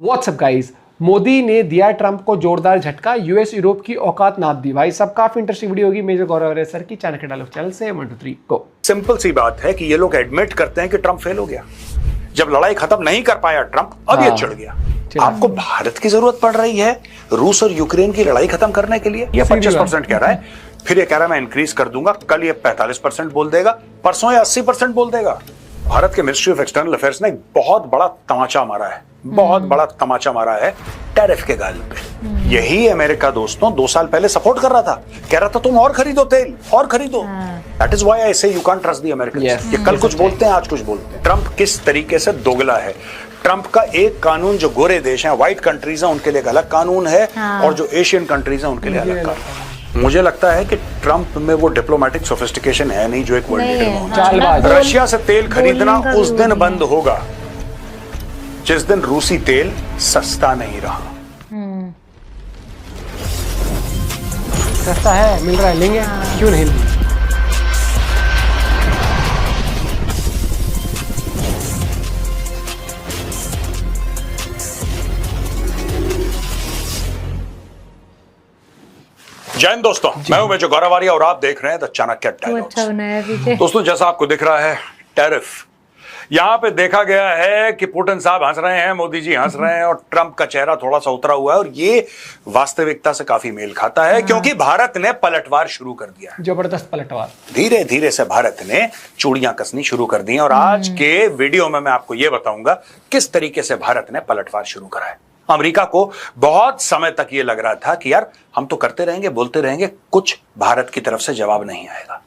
WhatsApp guys, Modi ने दिया Trump को जोरदार झटका, यूएस यूरोप की औकात नाप दी। भाई सब काफी इंटरेस्टिंग वीडियो होगी। मेजर गौरव सर की चैनल के डालो चैनल से 1 2 3 गो। सिंपल सी बात है कि ये लोग एडमिट करते हैं कि ट्रंप फेल हो गया। जब लड़ाई खत्म नहीं कर पाया ट्रंप, अब ये चिढ़ गया। आपको भारत की जरूरत पड़ रही है रूस और यूक्रेन की लड़ाई खत्म करने के लिए। ये 25% कह रहा है, फिर ये कह रहा है मैं इंक्रीज कर दूंगा। कल ये 45% बोल देगा, परसों ये 80% बोल देगा। भारत के मिनिस्ट्री ऑफ एक्सटर्नल अफेयर्स ने एक बहुत बड़ा तमाचा मारा है, बहुत बड़ा तमाचा मारा है टैरिफ के गाल पे। यही अमेरिका दोस्तों 2 साल पहले सपोर्ट कर रहा था, कह रहा था तुम और खरीदो तेल और खरीदो। दैट इज व्हाई आई से you can't trust the American. ये कल कुछ बोलते हैं, आज कुछ बोलते हैं। ट्रंप किस तरीके से दोगला है। ट्रंप का एक कानून जो गोरे देश हैं, व्हाइट कंट्रीज हैं, उनके लिए एक अलग कानून है, और जो एशियन कंट्रीज हैं उनके लिए अलग कानून। मुझे लगता है कि ट्रंप में वो डिप्लोमेटिक सोफिस्टिकेशन है नहीं जो एक वर्ल्ड लीडर में। रशिया से तेल खरीदना उस दिन बंद होगा जिस दिन रूसी तेल सस्ता नहीं रहा। सस्ता है, मिल रहा है, लेंगे क्यों नहीं लेंगे। जय हिंद दोस्तों, मैं हूं मेजर गौरव और आप देख रहे हैं द चाणक्य डायलॉग्स। दोस्तों जैसा आपको दिख रहा है टैरिफ, यहां पे देखा गया है कि पुतिन साहब हंस रहे हैं, मोदी जी हंस रहे हैं, और ट्रंप का चेहरा थोड़ा सा उतरा हुआ है, और ये वास्तविकता से काफी मेल खाता है। क्योंकि भारत ने पलटवार शुरू कर दिया है, जबरदस्त पलटवार। धीरे धीरे से भारत ने चूड़ियां कसनी शुरू कर दी, और आज के वीडियो में मैं आपको यह बताऊंगा किस तरीके से भारत ने पलटवार शुरू करा है। अमेरिका को बहुत समय तक यह लग रहा था कि यार हम तो करते रहेंगे, बोलते रहेंगे, कुछ भारत की तरफ से जवाब नहीं आएगा।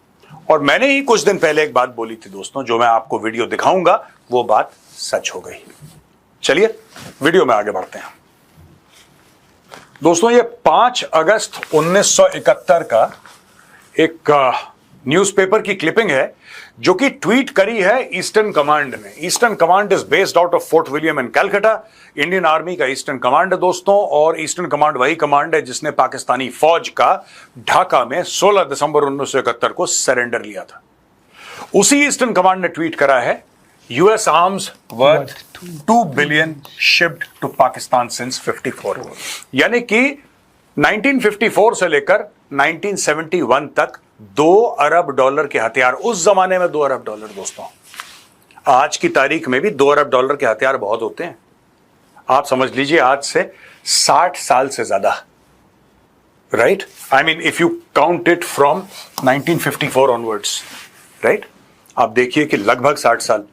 और मैंने ही कुछ दिन पहले एक बात बोली थी दोस्तों, जो मैं आपको वीडियो दिखाऊंगा, वो बात सच हो गई। चलिए वीडियो में आगे बढ़ते हैं। दोस्तों ये 5 अगस्त 1971 का एक न्यूज़पेपर की क्लिपिंग है जो कि ट्वीट करी है ईस्टर्न कमांड ने। Eastern command is based out of fort William in Calcutta. Indian army का ईस्टर्न कमांड है दोस्तों, और ईस्टर्न कमांड वही कमांड है जिसने पाकिस्तानी फौज का ढाका में 16 दिसंबर 1971 को सरेंडर लिया था। उसी ईस्टर्न कमांड ने ट्वीट करा है, US arms worth 2 billion shipped to Pakistan since 54। यानी कि 1954 से लेकर 1971 तक 2 अरब डॉलर के हथियार, उस जमाने में 2 अरब डॉलर दोस्तों, आज की तारीख में भी 2 अरब डॉलर के हथियार बहुत होते हैं। आप समझ लीजिए आज से 60 साल से ज्यादा, right? I mean if you count it from 1954 onwards, right? आप देखिए कि लगभग 60 साल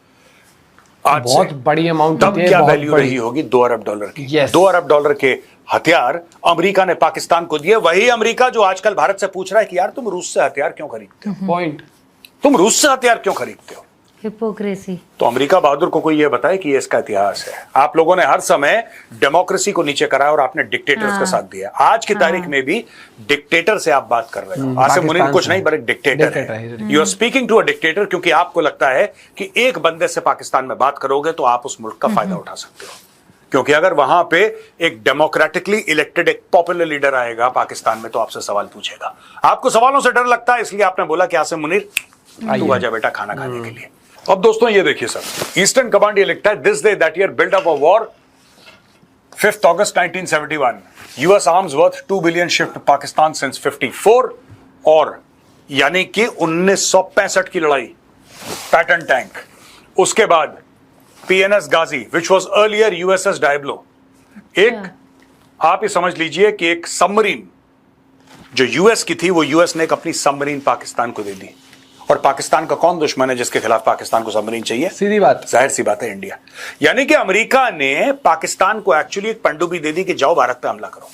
आज बहुत बड़ी अमाउंट। तब क्या वैल्यू रही होगी 2 अरब डॉलर की। 2 अरब डॉलर के हथियार अमेरिका ने पाकिस्तान को दिए। वही अमेरिका जो आजकल भारत से पूछ रहा है कि यार तुम रूस से हथियार क्यों खरीदते हो, पॉइंट, तुम रूस से हथियार क्यों खरीदते हो। हिपोक्रेसी। तो अमेरिका बहादुर को कोई ये बताए कि ये इसका इतिहास है। आप लोगों ने हर समय डेमोक्रेसी को नीचे करा और आपने डिक्टेटर्स का साथ दिया। आज की तारीख में भी डिक्टेटर से आप बात कर रहे हो। आसिम मुनीर कुछ नहीं, बल्कि डिक्टेटर है। You are speaking to a dictator, क्योंकि आपको लगता है कि एक बंदे से पाकिस्तान में बात करोगे तो आप उस मुल्क का फायदा उठा सकते हो। क्योंकि अगर वहां पे एक डेमोक्रेटिकली इलेक्टेड एक पॉपुलर लीडर आएगा पाकिस्तान में तो आपसे सवाल पूछेगा। आपको सवालों से डर लगता है, इसलिए आपने बोला कि आसिम मुनीर तू आजा बेटा खाना खाने के लिए। अब दोस्तों ये देखिए सर, ईस्टर्न कमांड ये लिखता है, this day that year build up a war 5 August 1971, US arms worth 2 billion shift Pakistan since 54, और यानी कि 1965 की लड़ाई, पैटर्न टैंक। उसके बाद PNS Ghazi which was earlier USS Diablo. एक आप ये समझ लीजिए कि एक सबमरीन जो यूएस की थी, वो यूएस ने एक अपनी सबमरीन पाकिस्तान को दे दी। और पाकिस्तान का कौन दुश्मन है जिसके खिलाफ पाकिस्तान को सबमरीन चाहिए? सीधी बात, जाहिर सी बात है, इंडिया। यानी कि अमेरिका ने पाकिस्तान को एक्चुअली एक पनडुब्बी दे दी कि जाओ भारत पे हमला करो।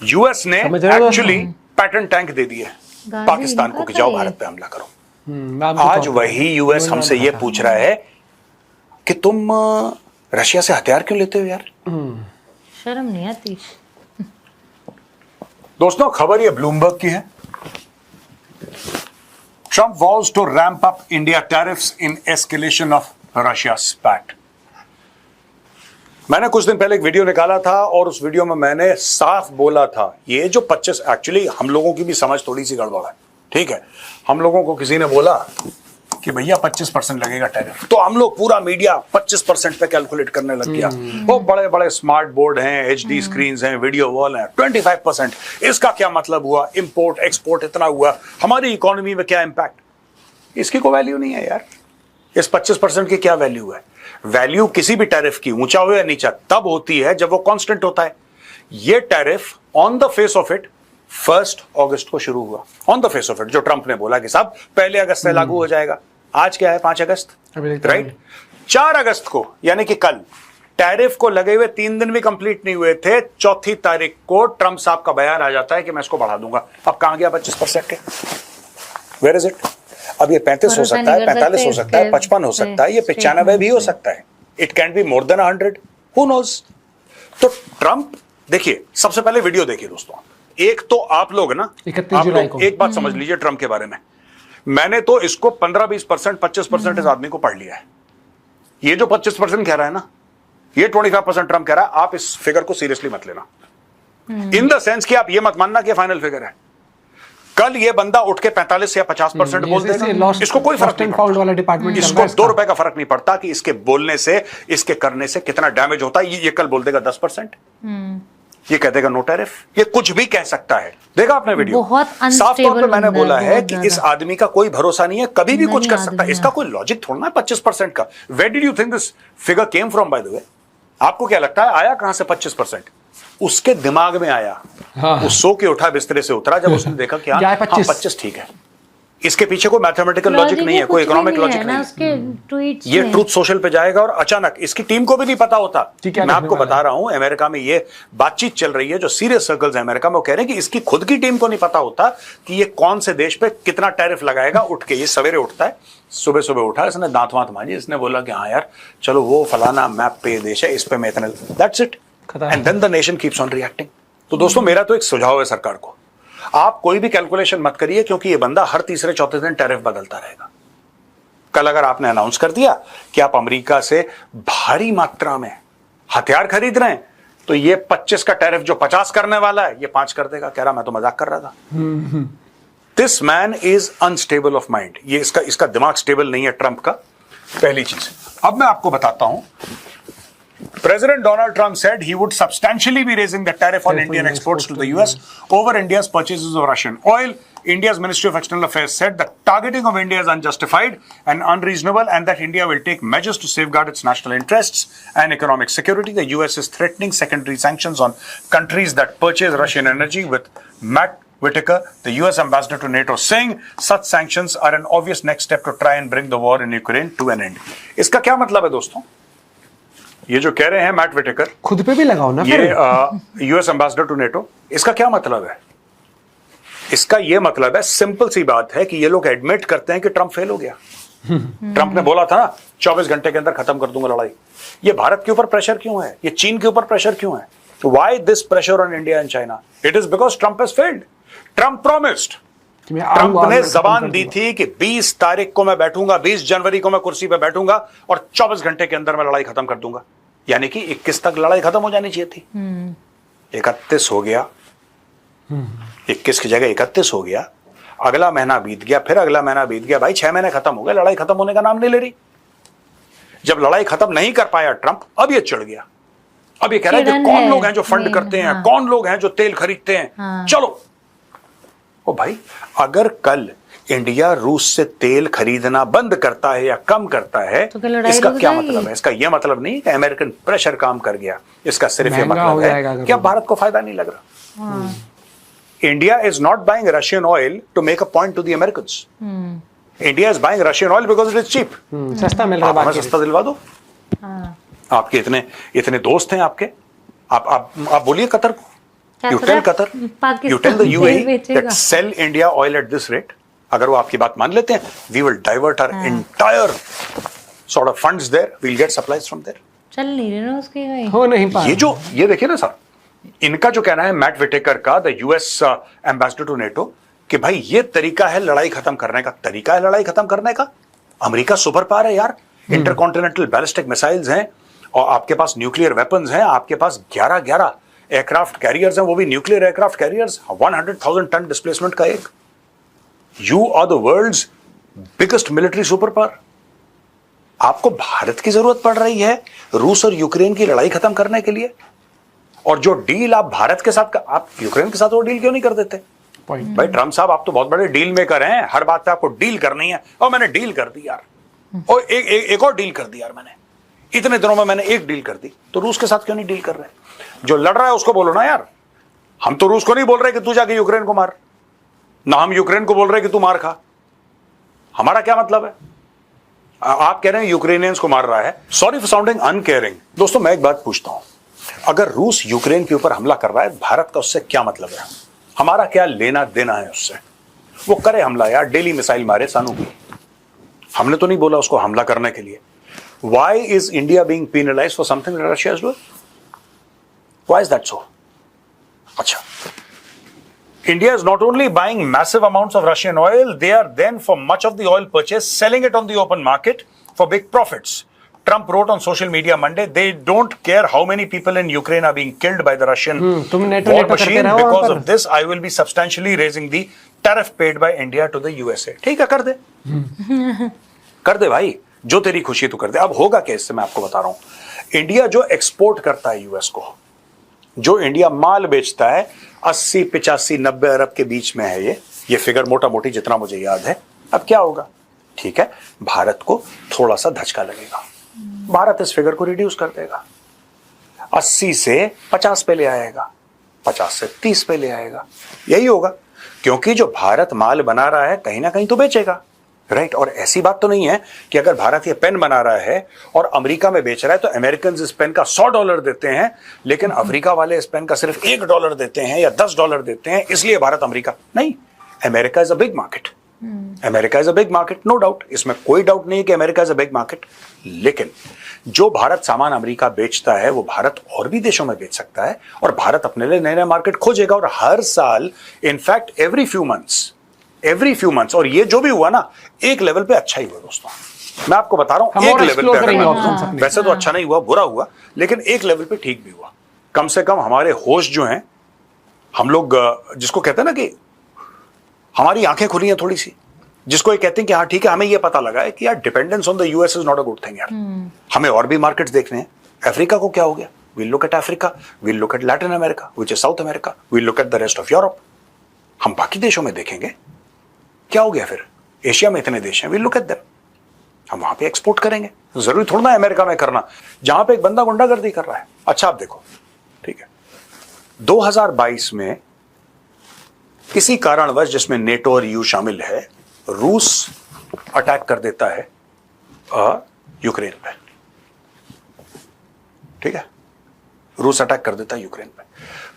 यूएस ने एक्चुअली पैटर्न टैंक दे दिए पाकिस्तान को कि जाओ भारत पे हमला करो। आज वही यूएस हमसे यह पूछ रहा है कि तुम रशिया से हथियार क्यों लेते हो यार? शर्म नहीं आती। दोस्तों खबर यह ब्लूमबर्ग की है। Trump vows to ramp up India tariffs in escalation of Russia's spat. मैंने कुछ दिन पहले एक वीडियो निकाला था और उस वीडियो में मैंने साफ बोला था, ये जो 25, एक्चुअली हम लोगों की भी समझ थोड़ी सी गड़बड़ है, ठीक है? हम लोगों को किसी ने बोला कि भैया 25% लगेगा टैरिफ, तो हम लोग पूरा मीडिया 25% पे कैलकुलेट करने लग गया। वो बड़े बड़े स्मार्ट बोर्ड हैं, HD स्क्रीन हैं, वीडियो वॉल हैं, 25%, इसका क्या मतलब हुआ, इंपोर्ट एक्सपोर्ट इतना हुआ, हमारी इकोनॉमी में क्या इंपैक्ट। इसकी कोई वैल्यू नहीं है यार। इस 25% की क्या वैल्यू है? वैल्यू किसी भी टैरिफ की, ऊंचा हो या नीचा, तब होती है जब वो कांस्टेंट होता है। ये tariff on the face of it 1 अगस्त को शुरू हुआ, on the face of it, जो ट्रंप ने बोला कि साहब 1 अगस्त से लागू हो जाएगा। आज क्या है, 5 अगस्त, राइट? 4 अगस्त को यानी कि कल टैरिफ को लगे हुए 3 दिन भी कंप्लीट नहीं हुए थे, 4 तारीख को ट्रंप साहब का बयान आ जाता है कि मैं इसको बढ़ा दूंगा। अब कहां गया 25% के? Where is it? अब ये 35 हो सकता है, 45 हो सकता है, 55 हो सकता है, ये 95 भी हो सकता है। It can be more than 100, who knows. तो ट्रंप, देखिए सबसे पहले वीडियो देखिए दोस्तों। एक तो आप लोग ना, 31 जुलाई को एक बात समझ लीजिए ट्रंप के बारे में। मैंने तो इसको 15-20%, 25% इस आदमी को पढ़ लिया है। ये जो 25% कह रहा है ना, ये 25% ट्रंप कह रहा है। आप इस फिगर को सीरियसली मत लेना, इन द सेंस कि आप ये मत मानना कि फाइनल फिगर है। कल ये बंदा उठ के 45 या 50% बोल देगा, इसको कोई फर्क नहीं पड़ता। इसको 2 रुपए का फर्क नहीं पड़ता कि इसके बोलने से, इसके करने से कितना डैमेज होता है। ये कल बोल देगा 10%, ये कह देगा नो टैरिफ, ये कुछ भी कह सकता है। देखा आपने वीडियो, बहुत साफ तौर पे मैंने बोला है कि बहुत इस आदमी का कोई भरोसा नहीं है, कभी भी कुछ कर सकता है। इसका कोई लॉजिक थोड़ा ना 25% का। Where did you think this figure came from by the way? आपको क्या लगता है आया कहां से 25%? उसके दिमाग में आया। हाँ। वो सो के उठा, बिस्तरे से उतरा जब उसने देखा कि हाँ 25 ठीक है। इसके पीछे कोई मैथमेटिकल लॉजिक नहीं है, कोई इकोनॉमिक लॉजिक नहीं है। ये ट्रूथ सोशल पे जाएगा और अचानक इसकी टीम को भी नहीं पता होता। मैं आपको बता रहा हूं, अमेरिका में ये बातचीत चल रही है, जो सीरियस सर्कल्स है अमेरिका में, वो कह रहे हैं कि इसकी खुद की टीम को नहीं पता होता कि ये कौन से देश पे कितना टैरिफ लगाएगा। उठ के ये सवेरे उठता है, सुबह सुबह उठा, इसने दांत वांत मांजी, इसने बोला कि हाँ यार चलो वो फलाना मैप पे देश है, इस पे मैं इतना, that's it, and then the nation keeps on reacting. तो दोस्तों मेरा तो एक सुझाव है सरकार को, आप कोई भी कैलकुलेशन मत करिए, क्योंकि ये बंदा हर तीसरे चौथे दिन टैरिफ बदलता रहेगा। कल अगर आपने अनाउंस कर दिया कि आप अमेरिका से भारी मात्रा में हथियार खरीद रहे हैं, तो ये 25 का टैरिफ जो 50 करने वाला है, ये 5 कर देगा। कह रहा मैं तो मजाक कर रहा था। This man is unstable of mind. ये इसका दिमाग स्टेबल नहीं है ट्रंप का, पहली चीज। अब मैं आपको बताता हूं, President Donald Trump said he would substantially be raising the tariff on Indian exports to the US over India's purchases of Russian oil. India's Ministry of External Affairs said the targeting of India is unjustified and unreasonable, and that India will take measures to safeguard its national interests and economic security. The US is threatening secondary sanctions on countries that purchase Russian energy, with Matt Whitaker, the US ambassador to NATO, saying such sanctions are an obvious next step to try and bring the war in Ukraine to an end. इसका क्या मतलब है दोस्तों? ये जो कह रहे हैं मैट विटेकर, खुद पे भी लगाओ ना, ये यूएस एम्बेसडर टू नेटो, इसका क्या मतलब है? इसका ये मतलब है, सिंपल सी बात है कि ये लोग एडमिट करते हैं कि ट्रंप फेल हो गया। ट्रंप ने बोला था ना 24 घंटे के अंदर खत्म कर दूंगा लड़ाई। ये भारत के ऊपर प्रेशर क्यों है? ये चीन के ऊपर प्रेशर क्यों है? Why this pressure on India and China? It is because Trump has failed. Trump promised, Trump ने जबान दी थी कि 20 तारीख को मैं बैठूंगा, 20 जनवरी को मैं कुर्सी पे बैठूंगा और 24 घंटे के अंदर मैं लड़ाई खत्म कर दूंगा। यानी कि 21 तक लड़ाई खत्म हो जानी चाहिए थी। 31 हो गया, 21 की जगह 31 हो गया, अगला महीना बीत गया, फिर अगला महीना बीत गया, भाई 6 महीने खत्म हो गए, लड़ाई खत्म होने का नाम नहीं ले रही। जब लड़ाई खत्म नहीं कर पाया ट्रंप, अब ये चिढ़ गया। अब ये कह रहा है कि कौन लोग हैं जो फंड करते हैं, कौन लोग हैं जो तेल खरीदते हैं, चलो। ओ भाई, अगर कल इंडिया रूस से तेल खरीदना बंद करता है या कम करता है, तो इसका क्या मतलब है? इसका यह मतलब नहीं कि अमेरिकन प्रेशर काम कर गया। इसका सिर्फ ये मतलब है कि अब भारत को फायदा नहीं लग रहा। India is not buying Russian oil to make a point to the Americans. India is buying Russian oil because it is cheap. सस्ता मिल रहा है, सस्ता दिलवा दो। आपके इतने दोस्त हैं आपके, आप बोलिए कतर को, you tell Qatar, you tell the UAE that sell India oil at this rate. अगर वो आपकी बात मान लेते हैं, we will divert our entire sort of funds there. We'll get supplies from there. चल नहीं रहे ना उसके भाई, हो नहीं पा। ये देखिए ना सर, इनका जो कहना है मैट विटेकर का, the US ambassador to NATO, कि भाई ये तरीका है लड़ाई खत्म करने का, तरीका है लड़ाई खत्म करने का। अमेरिका सुपर पावर है यार, इंटरकॉन्टिनेंटल बैलिस्टिक मिसाइल्स हैं, और आपके पास न्यूक्लियर वेपन्स हैं, आपके पास 11 एयरक्राफ्ट कैरियर्स हैं, वो भी nuclear aircraft carriers, 100,000 tonne displacement का एक। You are the world's biggest military super power. आपको भारत की जरूरत पड़ रही है रूस और यूक्रेन की लड़ाई खत्म करने के लिए, और जो डील आप भारत के साथ, आप यूक्रेन के साथ वो डील क्यों नहीं कर देते? भाई ट्रम्प साहब, आप तो बहुत बड़े डील मेकर हैं, हर बात पे आपको डील करनी है। और मैंने डील कर दी यार, और एक और डील कर दी यार, मैंने इतने दिनों में मैंने एक डील कर दी, तो रूस के साथ क्यों नहीं डील कर रहे? जो लड़ रहा है उसको बोलो ना यार। हम तो रूस को नहीं बोल रहे कि तू जाके यूक्रेन को मार, ना हम यूक्रेन को बोल रहे कि तू मार खा। हमारा क्या मतलब है? आप कह रहे हैं यूक्रेनियंस को मार रहा है। Sorry for sounding uncaring. दोस्तों मैं एक बात पूछता हूं, अगर रूस यूक्रेन के ऊपर हमला कर रहा है, भारत का उससे क्या मतलब है? हमारा क्या लेना देना है उससे? वो करे हमला यार, डेली मिसाइल मारे सानू की, हमने तो नहीं बोला उसको हमला करने के लिए। Why is India being penalized for something that Russia is doing? Why is that so? अच्छा, India is not only buying massive amounts of Russian oil, they are then for much of the oil purchase selling it on the open market for big profits. Trump wrote on social media Monday, they don't care how many people in Ukraine are being killed by the Russian war machine. Because of this, I will be substantially raising the tariff paid by India to the USA. ठीक है, कर दे कर दे भाई, जो तेरी खुशी तू कर दे। अब होगा क्या इससे, मैं आपको बता रहा हूं। इंडिया जो एक्सपोर्ट करता है यूएस को, जो इंडिया माल बेचता है 80, 85, 90 अरब के बीच में है ये फिगर मोटा मोटी जितना मुझे याद है। अब क्या होगा? ठीक है, भारत को थोड़ा सा धचका लगेगा, भारत इस फिगर को रिड्यूस कर देगा, 80 से 50 पे ले आएगा, 50 से 30 पे ले आएगा। यही होगा, क्योंकि जो भारत माल बना रहा है कहीं ना कहीं तो बेचेगा, राइट। और ऐसी बात तो नहीं है कि अगर भारत ये पेन बना रहा है और अमेरिका में बेच रहा है तो अमेरिकन इस पेन का $100 देते हैं, लेकिन अफ्रीका वाले इस पेन का सिर्फ $1 देते हैं या $10 देते हैं, इसलिए भारत अमेरिका नहीं। America is a big market, America is a big market, no doubt, इसमें कोई डाउट नहीं है कि America is a big market. लेकिन जो भारत सामान अमेरिका बेचता है वो भारत और भी देशों में बेच सकता है, और भारत अपने लिए नए नए मार्केट खोजेगा। और हर साल, इनफैक्ट एवरी फ्यू मंथ्स, और ये जो भी हुआ ना, एक लेवल पे अच्छा ही हुआ दोस्तों, मैं आपको बता रहा हूं। एक लेवल पे वैसे तो अच्छा नहीं हुआ, बुरा हुआ, लेकिन एक लेवल पे ठीक भी हुआ। कम से कम हमारे होश जो हैं, हम लोग जिसको कहते हैं ना कि हमारी आंखें खुली हैं थोड़ी सी, जिसको ये कहते हैं कि हाँ ठीक है, हमें ये पता लगा है कि यार dependence on the US is not a good thing यार, हमें और भी मार्केट्स देखने हैं। अफ्रीका को क्या हो गया? We'll look at Africa, we'll look at Latin America which is South America, we'll look at the rest of Europe. हम बाकी देशों में देखेंगे क्या हो गया। फिर एशिया में इतने देश हैं, वील लुक एट देम, हम वहां पे एक्सपोर्ट करेंगे। जरूरी थोड़ा ना अमेरिका में करना, जहां पे एक बंदा गुंडागर्दी कर रहा है। अच्छा आप देखो, ठीक है, 2022 में किसी कारणवश, जिसमें नेटो और यूएस शामिल है, रूस अटैक कर देता है यूक्रेन पे, ठीक है, रूस अटैक कर देता है यूक्रेन पे।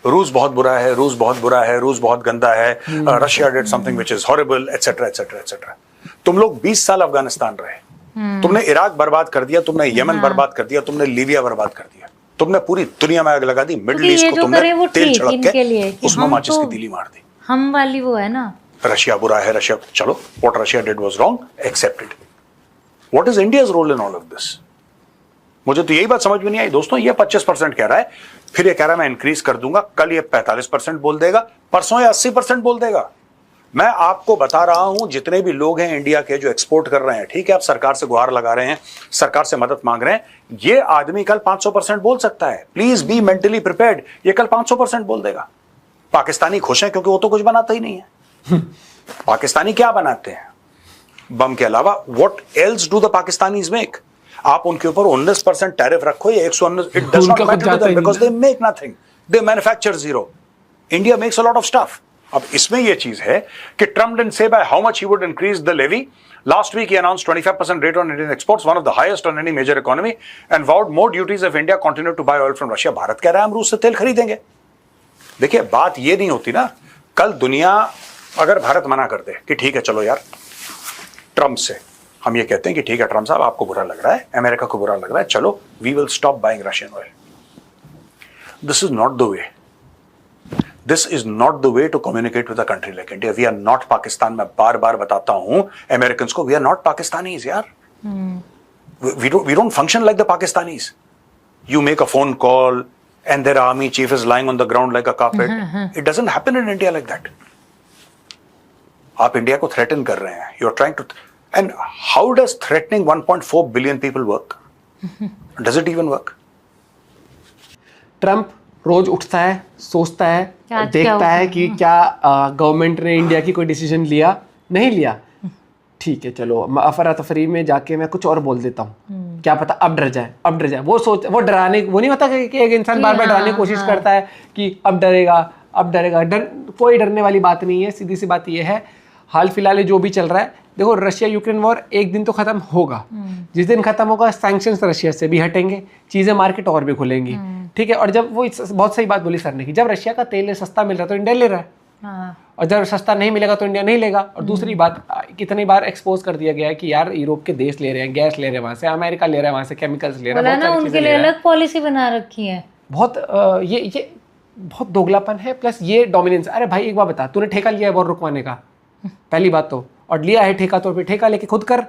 रूस बहुत बुरा है, रूस बहुत बुरा है, रूस बहुत गंदा है, Russia did something which is horrible, etcetera etcetera etcetera. तुम लोग 20 साल अफगानिस्तान रहे, तुमने इराक बर्बाद कर दिया, तुमने यमन बर्बाद कर दिया, तुमने लीबिया बर्बाद कर दिया, तुमने पूरी दुनिया में आग लगा दी, मिडिल ईस्ट को तुमने तेल छिड़क के उसमें माचिस की तीली मार दी। हम वाली वो है ना, रशिया बुरा है, रशिया, चलो, what Russia did was wrong, accepted. What is India's role in all of this? मुझे तो यही बात समझ में नहीं आई दोस्तों। ये 25% कह रहा है, फिर ये कह रहा है मैं इंक्रीज कर दूंगा, कल ये 45% बोल देगा, परसों ये 80% बोल देगा। मैं आपको बता रहा हूं, जितने भी लोग हैं इंडिया के जो एक्सपोर्ट कर रहे हैं, ठीक है, आप सरकार से गुहार लगा रहे हैं, सरकार से मदद मांग रहे हैं, ये आदमी कल 500% बोल सकता है। प्लीज बी मेंटली प्रिपेयर्ड, ये कल 500% बोल देगा। पाकिस्तानी खुश हैं क्योंकि वो तो कुछ बनाता ही नहीं है। पाकिस्तानी क्या बनाते हैं बम के अलावा? What else do the Pakistanis make? आप उनके ऊपर 19% टैरिफ रखो या 119, it does not matter to them because they make nothing, they manufacture zero. India makes a lot of stuff. अब इसमें यह चीज है कि Trump didn't say by how much he would increase the levy. Last week he announced 25% rate on Indian exports, one of the highest on any major economy, and vowed more duties if India continued to buy oil from Russia. Bharat कह रहा है हम रूस से तेल खरीदेंगे। देखिए बात ये नहीं होती ना, कल दुनिया अगर भारत मना कर दे कि ठीक है चलो यार, ट्रम्प से हम ये कहते हैं कि ठीक है ट्रम्प साहब आपको बुरा लग रहा है, अमेरिका को बुरा लग रहा है, चलो we will stop buying Russian oil. This is not the way, this is not the way to communicate with a country like India. We are not Pakistan. मैं बार बार बताता हूं अमेरिकन को, वी आर नॉट पाकिस्तानीज यार। We don't function like the Pakistanis. You make a phone call and their army chief is lying on the ground like a carpet. It doesn't happen in India like that. आप India को threaten कर रहे हैं, you are trying to, And how does threatening 1.4 billion people work? Does it even work? Trump रोज उठता है, सोचता है, क्या देखता है कि क्या गवर्नमेंट ने इंडिया की कोई डिसीजन लिया, नहीं लिया, ठीक है चलो अफरा तफरी में जाके मैं कुछ और बोल देता हूँ, क्या पता अब डर जाए। वो डराने, वो नहीं होता कि एक इंसान बार बार डराने की कोशिश करता है कि अब डरेगा। कोई डरने वाली बात नहीं है। सीधी सी बात ये है, हाल फिलहाल जो भी चल रहा है, देखो रशिया यूक्रेन वॉर एक दिन तो खत्म होगा, जिस दिन खत्म होगा सैंक्शंस रशिया से भी हटेंगे, चीजें मार्केट और भी खुलेंगी, ठीक है। और जब वो बहुत सही बात बोली सर ने कि जब रशिया का तेल सस्ता मिल रहा है तो इंडिया ले रहा है, और जब सस्ता नहीं मिलेगा तो इंडिया नहीं लेगा। और दूसरी बात, कितनी बार एक्सपोज कर दिया गया है कि यार यूरोप के देश ले रहे हैं, गैस ले रहे हैं वहां से, अमेरिका ले रहा है वहां से, केमिकल्स ले रहा है, उनके लिए अलग पॉलिसी बना रखी है। बहुत ये बहुत दोगलापन है, प्लस ये डोमिनेंस। अरे भाई एक बात बता, तूने ठेका लिया है वॉर रुकवाने का, पहली बात तो, और लिया है ठेका तो फिर ठेका लेके खुद कर।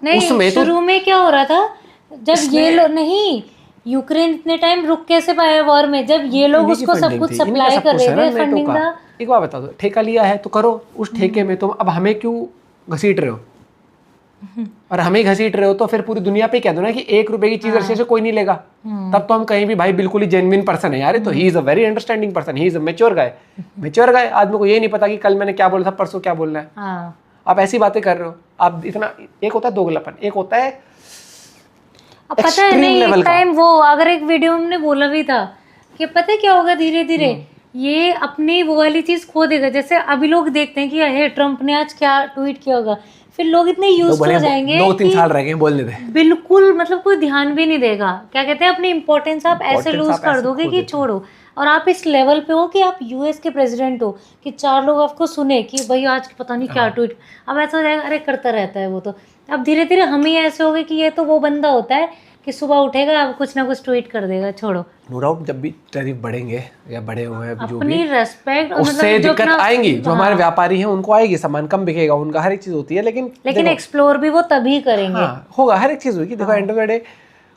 नहीं, शुरू में क्या हो रहा था, जब ये लोग नहीं, यूक्रेन इतने टाइम रुक कैसे पाया वॉर में, जब ये लोग उसको सब कुछ सप्लाई कर रहे थे, फंडिंग था। एक बात बता दो, ठेका लिया है तो करो, उस ठेके में तुम अब हमें क्यों घसीट रहे हो, और हमें घसीट रहे हो तो फिर पूरी दुनिया पे कह दो ना कि 1 रुपए की चीज रशिया से कोई नहीं लेगा, तब तो हम कहीं भी भाई बिल्कुल ही जेन्युइन पर्सन है यार, तो he is a very understanding person, he is a mature guy. आदमी को ये नहीं पता कि कल मैंने क्या बोला था, परसों क्या बोलना है। आप ऐसी बातें कर रहे हो, आप इतना, एक होता है दोगलापन, एक होता है अब पता है नहीं, एक टाइम वो अगर एक वीडियो में हमने बोला भी था कि पता है क्या होगा, धीरे धीरे ये अपनी वो वाली चीज खो देगा। जैसे अभी लोग देखते हैं कि हे ट्रम्प ने आज क्या ट्वीट किया होगा, फिर लोग इतने यूज हो जाएंगे, 2-3 साल रह गए बोलने दे, बिल्कुल मतलब कोई ध्यान भी नहीं देगा। क्या कहते हैं, अपनी इंपॉर्टेंस आप ऐसे लूज कर दोगे कि छोड़ो। और आप इस लेवल पे हो कि आप यूएस के प्रेसिडेंट हो, कि 4 लोग आपको सुने कि भाई आज पता नहीं क्या ट्वीट, अब ऐसा हो जाएगा, अरे करता रहता है वो तो। अब धीरे धीरे हम ही ऐसे हो गए कि ये तो वो बंदा होता है कि सुबह उठेगा अब कुछ ना कुछ ट्वीट कर देगा, छोड़ो। नो डाउट जब भी टैरिफ बढ़ेंगे या बढ़े हुए हैं जो अपनी रेस्पेक्ट, उससे दिक्कत आएंगी, जो हमारे व्यापारी हैं उनको आएगी, सामान कम बिकेगा उनका, हर एक चीज होती है, लेकिन एक्सप्लोर भी वो तभी करेंगे। होगा, हर एक चीज होगी। देखो एंड ऑफ द डे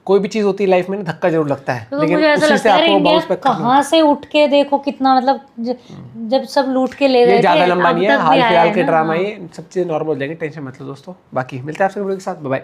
कोई भी चीज होती है लाइफ में धक्का जरूर लगता है, तो लेकिन मुझे ऐसा उसी से लगता है आपको बाउंस इंडिया बैक कहाँ से उठ के देखो कितना, मतलब जब सब लूट के ले गए थे, ज्यादा लंबा नहीं है, अब तक भी हाल आया फिलहाल है के ना। ड्रामा, ये सब चीजें नॉर्मल हो जाएंगे, टेंशन मत लो दोस्तों। बाकी मिलते हैं आपसे वीडियो के साथ, बाय बाय।